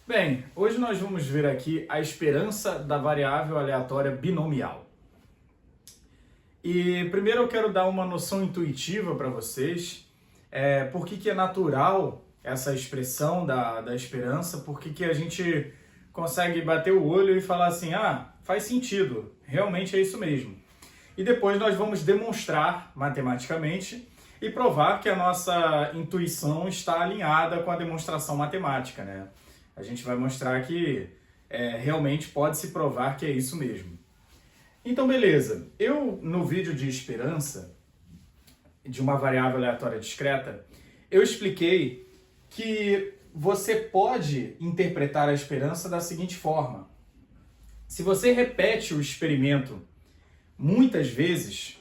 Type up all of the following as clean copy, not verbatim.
Bem, hoje nós vamos ver aqui a esperança da variável aleatória binomial. E primeiro eu quero dar uma noção intuitiva para vocês, por que é natural essa expressão da esperança, por que a gente consegue bater o olho e falar assim, faz sentido, realmente é isso mesmo. E depois nós vamos demonstrar matematicamente e provar que a nossa intuição está alinhada com a demonstração matemática, né? A gente vai mostrar que realmente pode se provar que é isso mesmo. Então, beleza. Eu, no vídeo de esperança, de uma variável aleatória discreta, eu expliquei que você pode interpretar a esperança da seguinte forma. Se você repete o experimento muitas vezes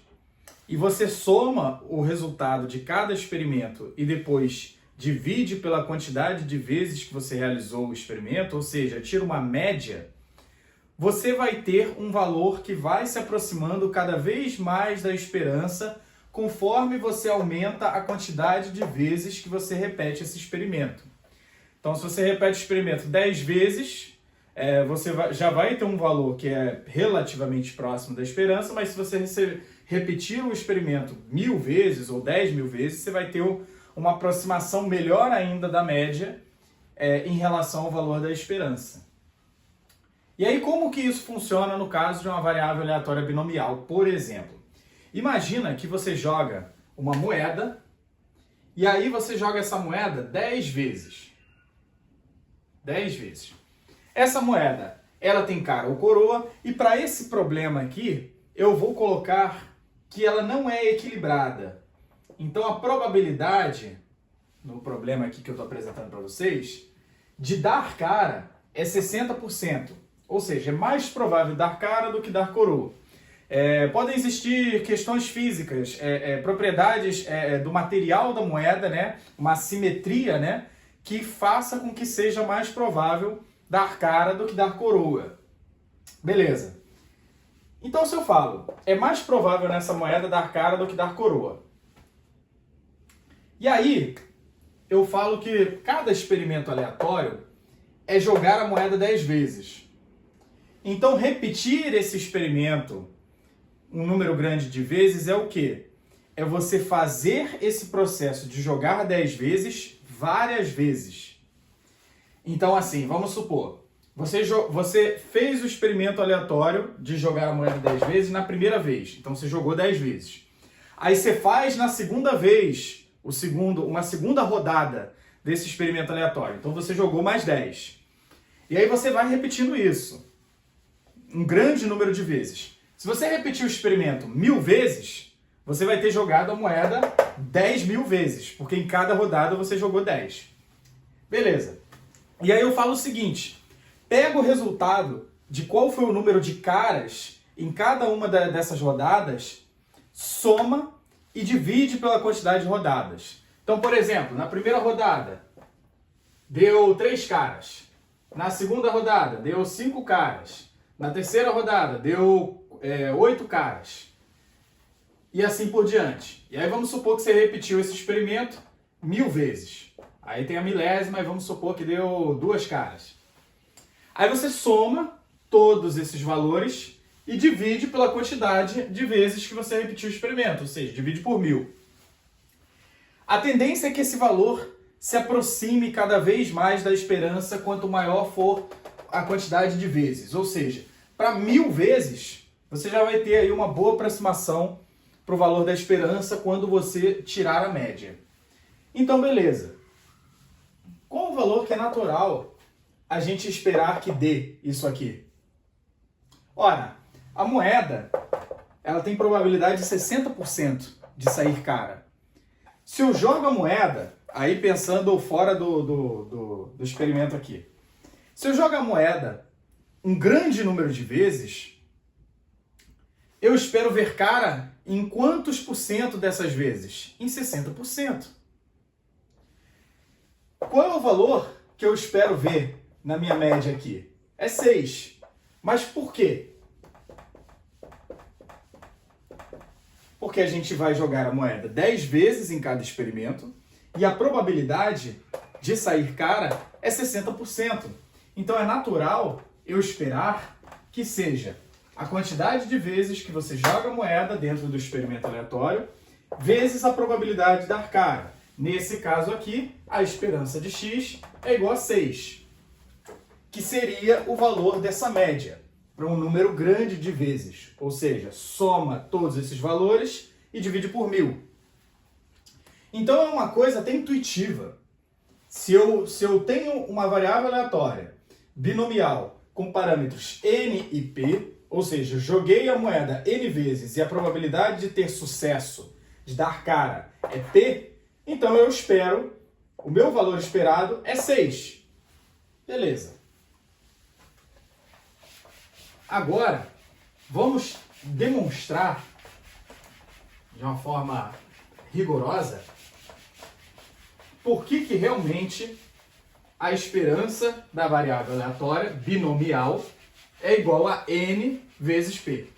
e você soma o resultado de cada experimento e depois divide pela quantidade de vezes que você realizou o experimento, ou seja, tira uma média, você vai ter um valor que vai se aproximando cada vez mais da esperança conforme você aumenta a quantidade de vezes que você repete esse experimento. Então, se você repete o experimento 10 vezes, você já vai ter um valor que é relativamente próximo da esperança, mas se você repetir o experimento 1000 vezes ou 10.000 vezes, você vai ter uma aproximação melhor ainda da média em relação ao valor da esperança. E aí, como que isso funciona no caso de uma variável aleatória binomial? Por exemplo, imagina que você joga uma moeda e aí você joga essa moeda 10 vezes. 10 vezes. Essa moeda, ela tem cara ou coroa, e para esse problema aqui, eu vou colocar que ela não é equilibrada. Então a probabilidade, no problema aqui que eu estou apresentando para vocês, de dar cara é 60%. Ou seja, é mais provável dar cara do que dar coroa. Podem existir questões físicas, propriedades do material da moeda, né? Uma simetria, né? Que faça com que seja mais provável dar cara do que dar coroa. Beleza. Então se eu falo, é mais provável nessa moeda dar cara do que dar coroa. E aí, eu falo que cada experimento aleatório é jogar a moeda 10 vezes. Então, repetir esse experimento um número grande de vezes é o quê? É você fazer esse processo de jogar 10 vezes várias vezes. Então, assim, vamos supor, você fez o experimento aleatório de jogar a moeda 10 vezes na primeira vez. Então, você jogou 10 vezes. Aí você faz na segunda vez uma segunda rodada desse experimento aleatório. Então você jogou mais 10. E aí você vai repetindo isso um grande número de vezes. Se você repetir o experimento 1000 vezes, você vai ter jogado a moeda 10.000 vezes, porque em cada rodada você jogou 10. Beleza. E aí eu falo o seguinte, pega o resultado de qual foi o número de caras em cada uma dessas rodadas, soma e divide pela quantidade de rodadas. Então, por exemplo, na primeira rodada, deu 3 caras. Na segunda rodada, deu 5 caras. Na terceira rodada, deu 8 caras. E assim por diante. E aí vamos supor que você repetiu esse experimento 1000 vezes. Aí tem a milésima e vamos supor que deu 2 caras. Aí você soma todos esses valores e divide pela quantidade de vezes que você repetiu o experimento, ou seja, divide por 1000. A tendência é que esse valor se aproxime cada vez mais da esperança quanto maior for a quantidade de vezes. Ou seja, para 1000 vezes, você já vai ter aí uma boa aproximação para o valor da esperança quando você tirar a média. Então, beleza. Qual o valor que é natural a gente esperar que dê isso aqui? Ora, a moeda, ela tem probabilidade de 60% de sair cara. Se eu jogo a moeda, aí pensando fora do experimento aqui, se eu jogo a moeda um grande número de vezes, eu espero ver cara em quantos por cento dessas vezes? Em 60%. Qual é o valor que eu espero ver na minha média aqui? É 6. Mas por quê? Porque a gente vai jogar a moeda 10 vezes em cada experimento e a probabilidade de sair cara é 60%. Então é natural eu esperar que seja a quantidade de vezes que você joga a moeda dentro do experimento aleatório, vezes a probabilidade de dar cara. Nesse caso aqui, a esperança de x é igual a 6, que seria o valor dessa média, para um número grande de vezes. Ou seja, soma todos esses valores e divide por 1000. Então é uma coisa até intuitiva. Se eu tenho uma variável aleatória binomial com parâmetros n e p, ou seja, joguei a moeda n vezes e a probabilidade de ter sucesso, de dar cara, é p, então eu espero, o meu valor esperado é 6. Beleza. Agora, vamos demonstrar de uma forma rigorosa por que realmente a esperança da variável aleatória binomial é igual a n vezes p.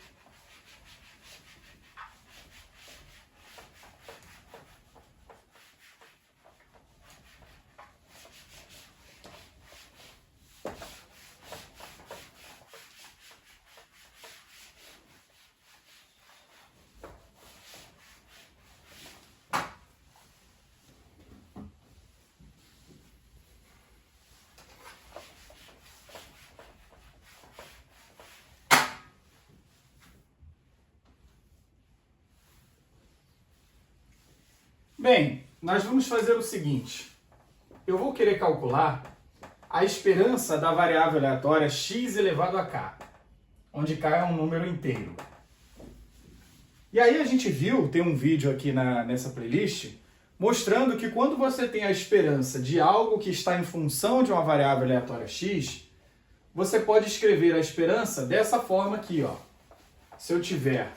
Bem, nós vamos fazer o seguinte. Eu vou querer calcular a esperança da variável aleatória x elevado a k, onde k é um número inteiro. E aí a gente viu, tem um vídeo aqui nessa playlist, mostrando que quando você tem a esperança de algo que está em função de uma variável aleatória x, você pode escrever a esperança dessa forma aqui, ó. Se eu tiver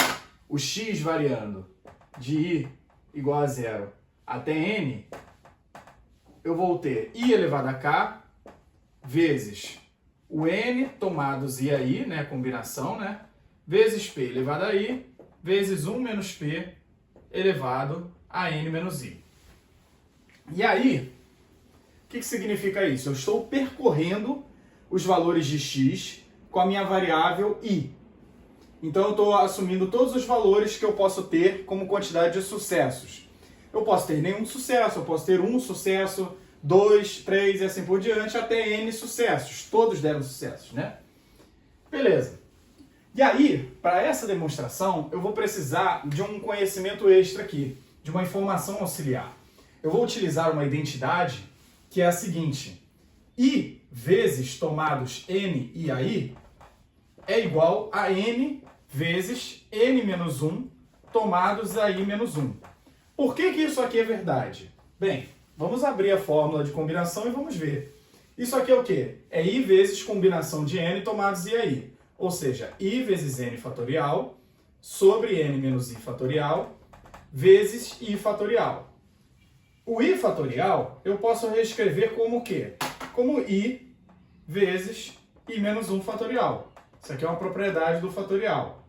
o x variando de i igual a 0 até n, eu vou ter i elevado a k vezes o n tomados i a i, né, combinação, né, vezes p elevado a i, vezes 1 menos p elevado a n menos i. E aí, o que significa isso? Eu estou percorrendo os valores de x com a minha variável i. Então eu estou assumindo todos os valores que eu posso ter como quantidade de sucessos. Eu posso ter nenhum sucesso, eu posso ter um sucesso, 2, 3 e assim por diante, até n sucessos. Todos deram sucessos, né? Beleza. E aí, para essa demonstração, eu vou precisar de um conhecimento extra aqui, de uma informação auxiliar. Eu vou utilizar uma identidade que é a seguinte: i vezes tomados n e a i é igual a n vezes n menos 1 tomados a i menos 1. Por que isso aqui é verdade? Bem, vamos abrir a fórmula de combinação e vamos ver. Isso aqui é o quê? É i vezes combinação de n tomados i a i. Ou seja, i vezes n fatorial sobre n menos i fatorial vezes i fatorial. O i fatorial eu posso reescrever como o quê? Como i vezes i menos 1 fatorial. Isso aqui é uma propriedade do fatorial.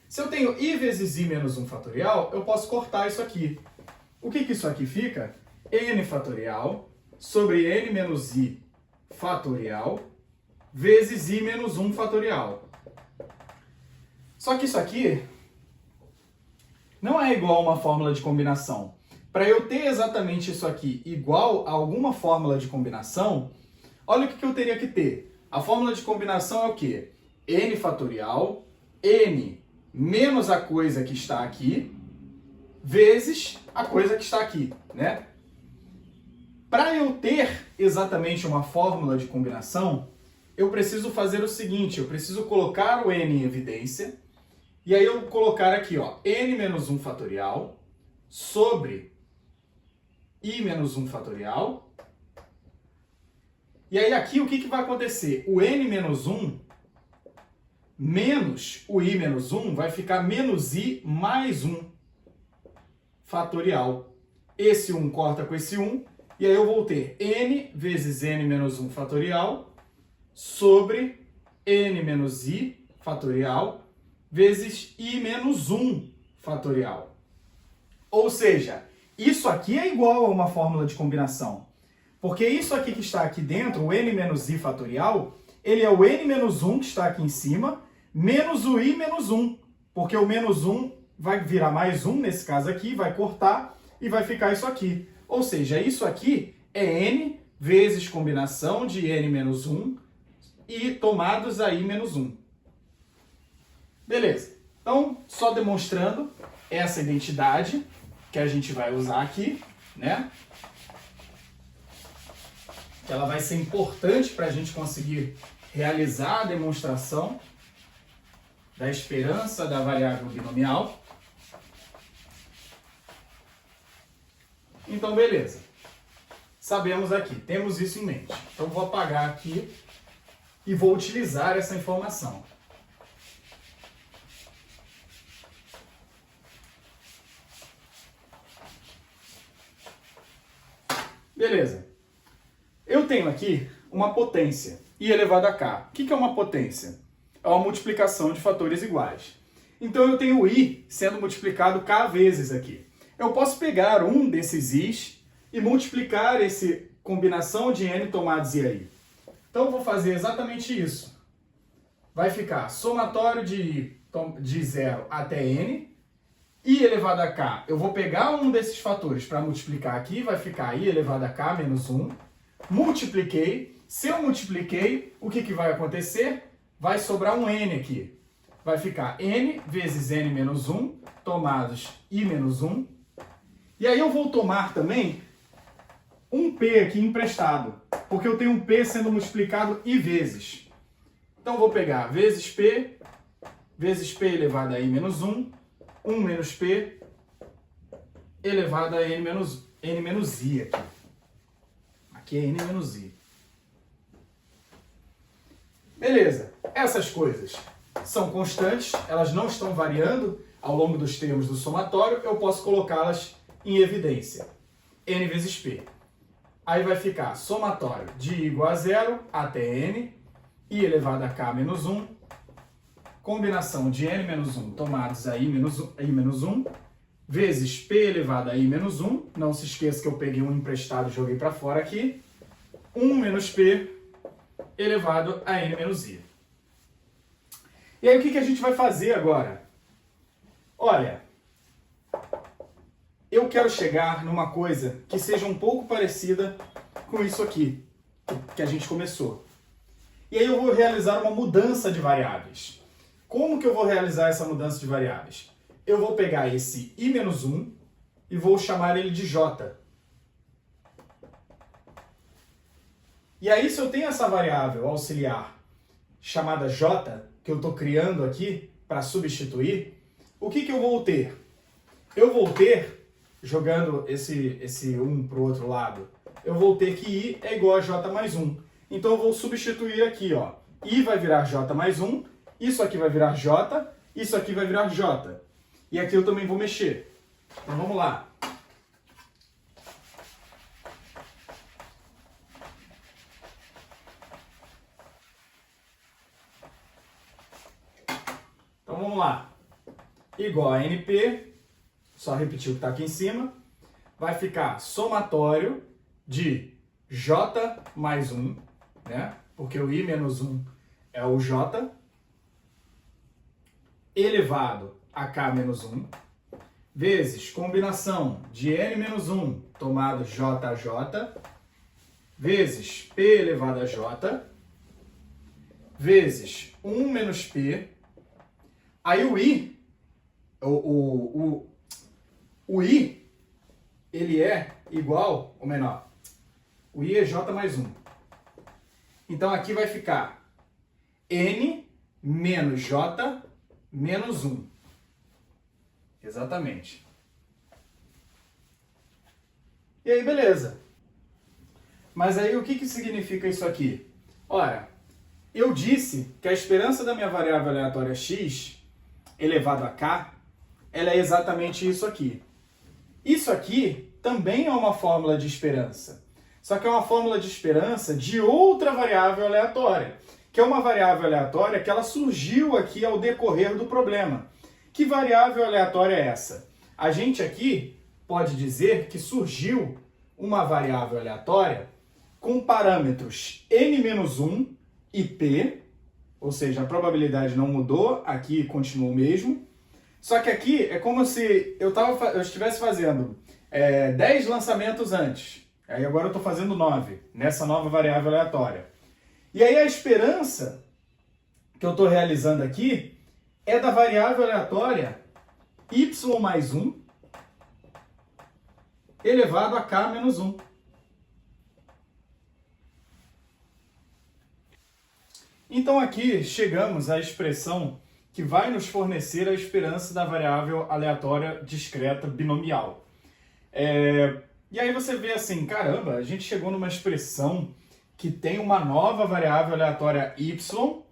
Se eu tenho i vezes i menos 1 fatorial, eu posso cortar isso aqui. O que isso aqui fica? N fatorial sobre n menos i fatorial vezes i menos 1 fatorial. Só que isso aqui não é igual a uma fórmula de combinação. Para eu ter exatamente isso aqui igual a alguma fórmula de combinação, olha o que eu teria que ter. A fórmula de combinação é o quê? N fatorial, n menos a coisa que está aqui, vezes a coisa que está aqui, né? Para eu ter exatamente uma fórmula de combinação, eu preciso fazer o seguinte, eu preciso colocar o n em evidência, e aí eu colocar aqui, ó, n menos 1 fatorial sobre i menos 1 fatorial. E aí aqui o que vai acontecer? O n menos 1 menos o i menos 1 vai ficar menos i mais 1 fatorial. Esse 1 corta com esse 1, e aí eu vou ter n vezes n menos 1 fatorial sobre n menos i fatorial vezes i menos 1 fatorial. Ou seja, isso aqui é igual a uma fórmula de combinação. Porque isso aqui que está aqui dentro, o n menos i fatorial, ele é o n menos 1 que está aqui em cima, menos o i menos 1. Porque o menos 1 vai virar mais 1, nesse caso aqui, vai cortar e vai ficar isso aqui. Ou seja, isso aqui é n vezes combinação de n menos 1 e tomados a i menos 1. Beleza. Então, só demonstrando essa identidade que a gente vai usar aqui, né? Ela vai ser importante para a gente conseguir realizar a demonstração da esperança da variável binomial. Então, beleza. Sabemos aqui, temos isso em mente. Então, vou apagar aqui e vou utilizar essa informação. Beleza. Eu tenho aqui uma potência, i elevado a k. O que é uma potência? É uma multiplicação de fatores iguais. Então eu tenho o i sendo multiplicado k vezes aqui. Eu posso pegar um desses i's e multiplicar essa combinação de n tomados i aí. Então eu vou fazer exatamente isso. Vai ficar somatório de i de 0 até n, i elevado a k. Eu vou pegar um desses fatores para multiplicar aqui, vai ficar i elevado a k menos 1. Multipliquei. Se eu multipliquei, o que vai acontecer? Vai sobrar um n aqui. Vai ficar n vezes n menos 1, tomados i menos 1. E aí eu vou tomar também um p aqui emprestado, porque eu tenho um p sendo multiplicado i vezes. Então eu vou pegar vezes p elevado a i menos 1, 1 menos p elevado a n menos i aqui. Aqui é n menos i. Beleza. Essas coisas são constantes, elas não estão variando ao longo dos termos do somatório, eu posso colocá-las em evidência. N vezes P. Aí vai ficar somatório de I igual a 0 até N, I elevado a K menos 1, combinação de N menos 1 tomados a I menos 1, vezes P elevado a I menos 1, não se esqueça que eu peguei um emprestado e joguei para fora aqui, 1 menos P elevado a N menos I. E aí o que a gente vai fazer agora? Olha, eu quero chegar numa coisa que seja um pouco parecida com isso aqui, que a gente começou. E aí eu vou realizar uma mudança de variáveis. Como que eu vou realizar essa mudança de variáveis? Eu vou pegar esse i menos 1 e vou chamar ele de j. E aí, se eu tenho essa variável auxiliar chamada j, que eu estou criando aqui para substituir, o que eu vou ter? Eu vou ter, jogando esse 1 para o outro lado, eu vou ter que i é igual a j mais 1. Então eu vou substituir aqui, ó. I vai virar j mais 1, isso aqui vai virar j, isso aqui vai virar j. E aqui eu também vou mexer. Então vamos lá. Então vamos lá. Igual a NP, só repetir o que está aqui em cima, vai ficar somatório de j mais 1, né? Porque o i menos 1 é o j, elevado a k menos 1, vezes combinação de n menos 1 tomado j a j, vezes p elevado a j, vezes 1 menos p. Aí o i, o i, ele é igual, ou menor, o i é j mais 1. Então aqui vai ficar n menos j menos 1. Exatamente. E aí, beleza. Mas aí o que significa isso aqui? Olha, eu disse que a esperança da minha variável aleatória x elevado a k, ela é exatamente isso aqui. Isso aqui também é uma fórmula de esperança. Só que é uma fórmula de esperança de outra variável aleatória, que é uma variável aleatória que ela surgiu aqui ao decorrer do problema. Que variável aleatória é essa? A gente aqui pode dizer que surgiu uma variável aleatória com parâmetros n-1 e p, ou seja, a probabilidade não mudou, aqui continua o mesmo. Só que aqui é como se eu estivesse fazendo 10 lançamentos antes. Aí agora eu estou fazendo 9, nessa nova variável aleatória. E aí a esperança que eu estou realizando aqui é da variável aleatória y mais 1 elevado a k menos 1. Então aqui chegamos à expressão que vai nos fornecer a esperança da variável aleatória discreta binomial. E aí você vê assim, caramba, a gente chegou numa expressão que tem uma nova variável aleatória y,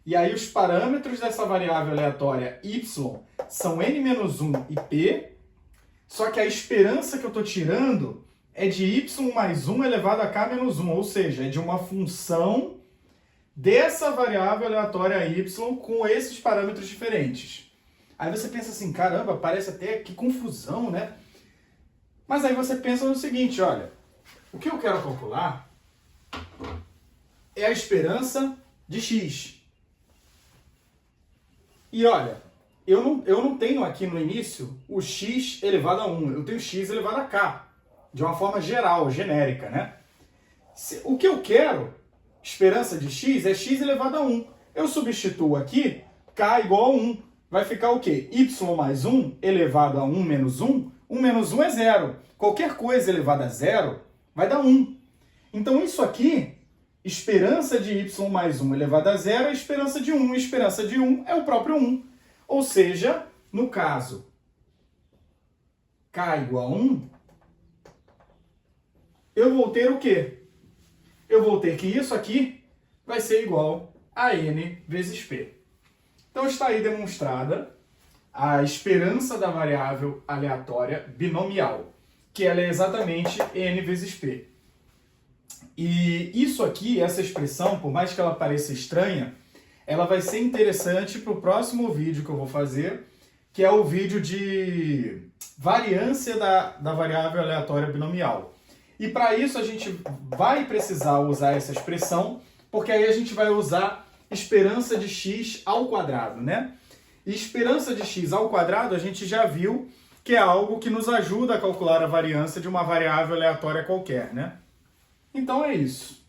e aí os parâmetros dessa variável aleatória y são n-1 e p, só que a esperança que eu estou tirando é de y mais 1 elevado a k menos 1, ou seja, é de uma função dessa variável aleatória y com esses parâmetros diferentes. Aí você pensa assim, caramba, parece até que confusão, né? Mas aí você pensa no seguinte, olha, o que eu quero calcular é a esperança de x. E olha, eu não tenho aqui no início o x elevado a 1, eu tenho x elevado a k, de uma forma geral, genérica, né? O que eu quero, esperança de x, é x elevado a 1. Eu substituo aqui k igual a 1. Vai ficar o quê? Y mais 1 elevado a 1 menos 1. 1 menos 1 é 0. Qualquer coisa elevada a 0 vai dar 1. Então isso aqui, esperança de y mais 1 elevado a 0 é a esperança de 1. Esperança de 1 é o próprio 1. Ou seja, no caso k igual a 1, eu vou ter o quê? Eu vou ter que isso aqui vai ser igual a n vezes p. Então está aí demonstrada a esperança da variável aleatória binomial, que ela é exatamente n vezes p. E isso aqui, essa expressão, por mais que ela pareça estranha, ela vai ser interessante para o próximo vídeo que eu vou fazer, que é o vídeo de variância da variável aleatória binomial. E para isso a gente vai precisar usar essa expressão, porque aí a gente vai usar esperança de x ao quadrado, né? E esperança de x ao quadrado a gente já viu que é algo que nos ajuda a calcular a variância de uma variável aleatória qualquer, né? Então é isso.